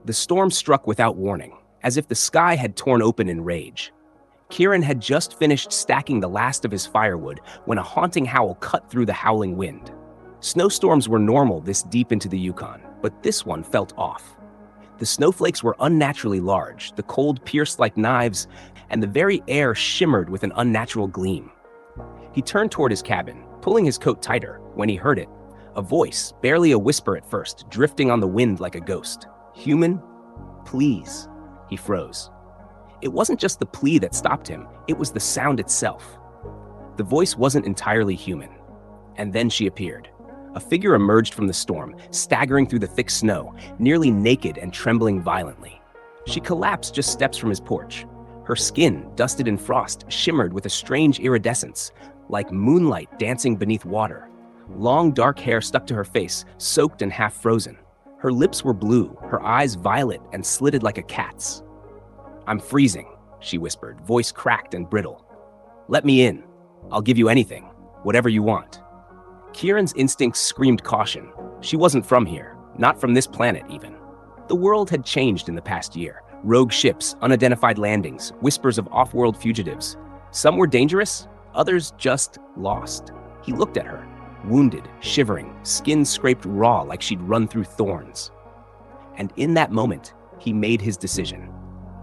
The storm struck without warning, as if the sky had torn open in rage. Kieran had just finished stacking the last of his firewood when a haunting howl cut through the howling wind. Snowstorms were normal this deep into the Yukon, but this one felt off. The snowflakes were unnaturally large, the cold pierced like knives, and the very air shimmered with an unnatural gleam. He turned toward his cabin, pulling his coat tighter, when he heard it. A voice, barely a whisper at first, drifting on the wind like a ghost. "Human, please." He froze. It wasn't just the plea that stopped him, it was the sound itself. The voice wasn't entirely human. And then she appeared. A figure emerged from the storm, staggering through the thick snow, nearly naked and trembling violently. She collapsed just steps from his porch. Her skin, dusted in frost, shimmered with a strange iridescence, like moonlight dancing beneath water. Long dark hair stuck to her face, soaked and half frozen. Her lips were blue, her eyes violet and slitted like a cat's. "I'm freezing," she whispered, voice cracked and brittle. "Let me in. I'll give you anything, whatever you want." Kieran's instincts screamed caution. She wasn't from here, not from this planet even. The world had changed in the past year. Rogue ships, unidentified landings, whispers of off-world fugitives. Some were dangerous, others just lost. He looked at her, wounded, shivering, skin scraped raw like she'd run through thorns. And in that moment, he made his decision.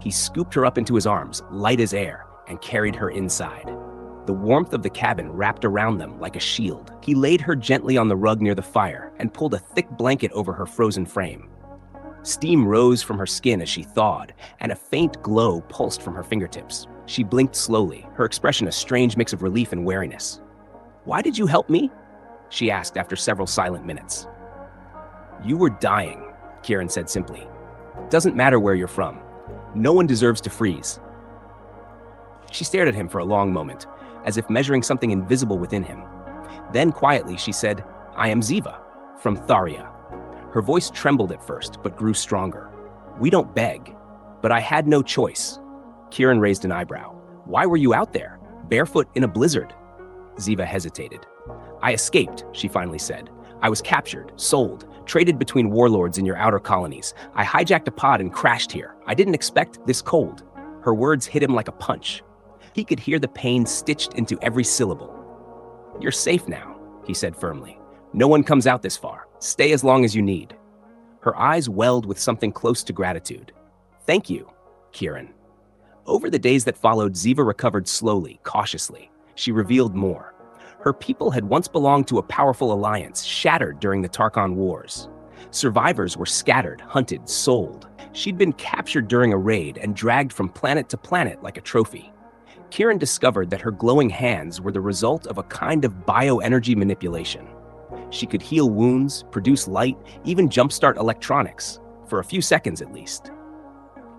He scooped her up into his arms, light as air, and carried her inside. The warmth of the cabin wrapped around them like a shield. He laid her gently on the rug near the fire and pulled a thick blanket over her frozen frame. Steam rose from her skin as she thawed, and a faint glow pulsed from her fingertips. She blinked slowly, her expression a strange mix of relief and wariness. "Why did you help me?" she asked after several silent minutes. "You were dying," Kieran said simply. "Doesn't matter where you're from. No one deserves to freeze." She stared at him for a long moment, as if measuring something invisible within him. Then quietly she said, "I am Ziva, from Tharia." Her voice trembled at first, but grew stronger. "We don't beg, but I had no choice." Kieran raised an eyebrow. "Why were you out there, barefoot in a blizzard?" Ziva hesitated. "I escaped," she finally said. "I was captured, sold, traded between warlords in your outer colonies. I hijacked a pod and crashed here. I didn't expect this cold." Her words hit him like a punch. He could hear the pain stitched into every syllable. "You're safe now," he said firmly. "No one comes out this far. Stay as long as you need." Her eyes welled with something close to gratitude. "Thank you, Kieran." Over the days that followed, Ziva recovered slowly, cautiously. She revealed more. Her people had once belonged to a powerful alliance, shattered during the Tarkon Wars. Survivors were scattered, hunted, sold. She'd been captured during a raid and dragged from planet to planet like a trophy. Kieran discovered that her glowing hands were the result of a kind of bioenergy manipulation. She could heal wounds, produce light, even jumpstart electronics, for a few seconds at least.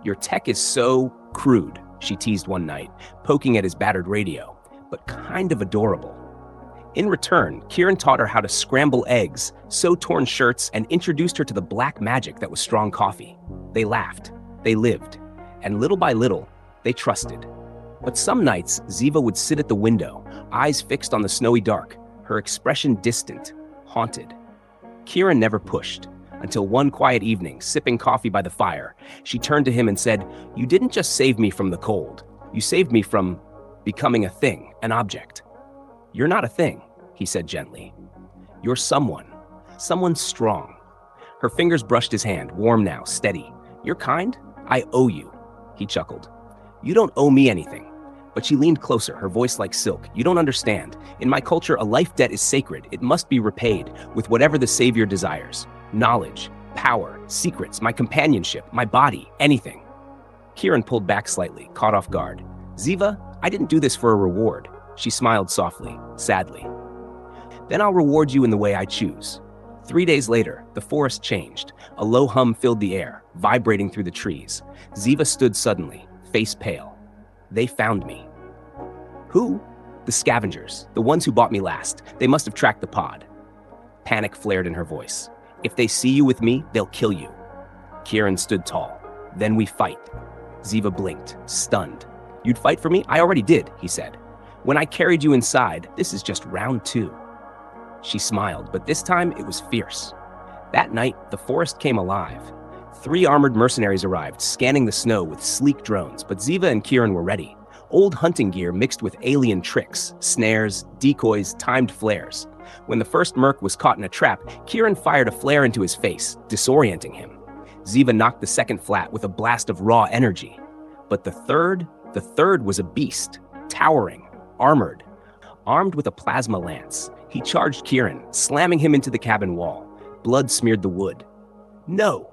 "Your tech is so crude," she teased one night, poking at his battered radio, "but kind of adorable." In return, Kieran taught her how to scramble eggs, sew torn shirts, and introduced her to the black magic that was strong coffee. They laughed, they lived, and little by little, they trusted. But some nights, Ziva would sit at the window, eyes fixed on the snowy dark, her expression distant, haunted. Kieran never pushed, until one quiet evening, sipping coffee by the fire, she turned to him and said, "You didn't just save me from the cold. You saved me from becoming a thing, an object." "You're not a thing," he said gently. "You're someone strong." Her fingers brushed his hand, warm now, steady. "You're kind? I owe you," he chuckled. "You don't owe me anything." But she leaned closer, her voice like silk. "You don't understand. In my culture, a life debt is sacred. It must be repaid with whatever the savior desires. Knowledge, power, secrets, my companionship, my body, anything." Kieran pulled back slightly, caught off guard. "Ziva, I didn't do this for a reward." She smiled softly, sadly. "Then I'll reward you in the way I choose." 3 days later, the forest changed. A low hum filled the air, vibrating through the trees. Ziva stood suddenly, face pale. "They found me." "Who?" "The scavengers, the ones who bought me last. They must have tracked the pod." Panic flared in her voice. "If they see you with me, they'll kill you." Kieran stood tall. "Then we fight." Ziva blinked, stunned. "You'd fight for me? I already did," he said. "When I carried you inside, this is just round 2. She smiled, but this time it was fierce. That night, the forest came alive. 3 armored mercenaries arrived, scanning the snow with sleek drones, but Ziva and Kieran were ready. Old hunting gear mixed with alien tricks, snares, decoys, timed flares. When the first merc was caught in a trap, Kieran fired a flare into his face, disorienting him. Ziva knocked the second flat with a blast of raw energy. But the third was a beast, towering, armored. Armed with a plasma lance, he charged Kieran, slamming him into the cabin wall. Blood smeared the wood. No!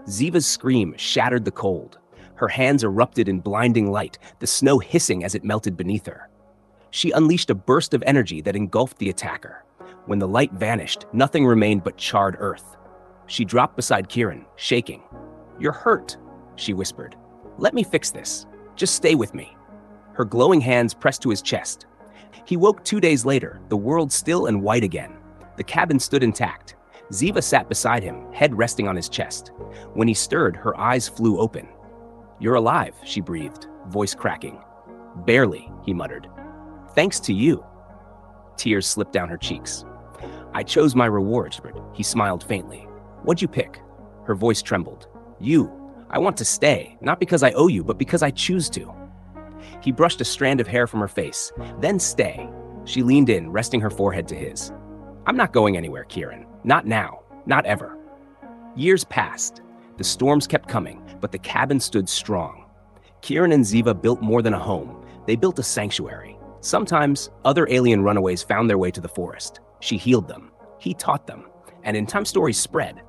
Ziva's scream shattered the cold. Her hands erupted in blinding light, the snow hissing as it melted beneath her. She unleashed a burst of energy that engulfed the attacker. When the light vanished, nothing remained but charred earth. She dropped beside Kieran, shaking. "You're hurt," she whispered. "Let me fix this. Just stay with me." Her glowing hands pressed to his chest. He woke 2 days later, the world still and white again. The cabin stood intact. Ziva sat beside him, head resting on his chest. When he stirred, her eyes flew open. "You're alive," she breathed, voice cracking. "Barely," he muttered. "Thanks to you." Tears slipped down her cheeks. "I chose my reward," he smiled faintly. "What'd you pick?" Her voice trembled. "You. I want to stay, not because I owe you, but because I choose to." He brushed a strand of hair from her face. "Then stay." She leaned in, resting her forehead to his. "I'm not going anywhere, Kieran. Not now. Not ever." Years passed. The storms kept coming, but the cabin stood strong. Kieran and Ziva built more than a home. They built a sanctuary. Sometimes, other alien runaways found their way to the forest. She healed them. He taught them. And in time, stories spread.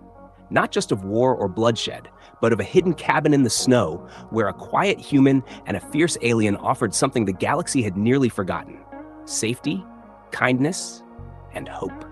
Not just of war or bloodshed, but of a hidden cabin in the snow where a quiet human and a fierce alien offered something the galaxy had nearly forgotten: safety, kindness, and hope.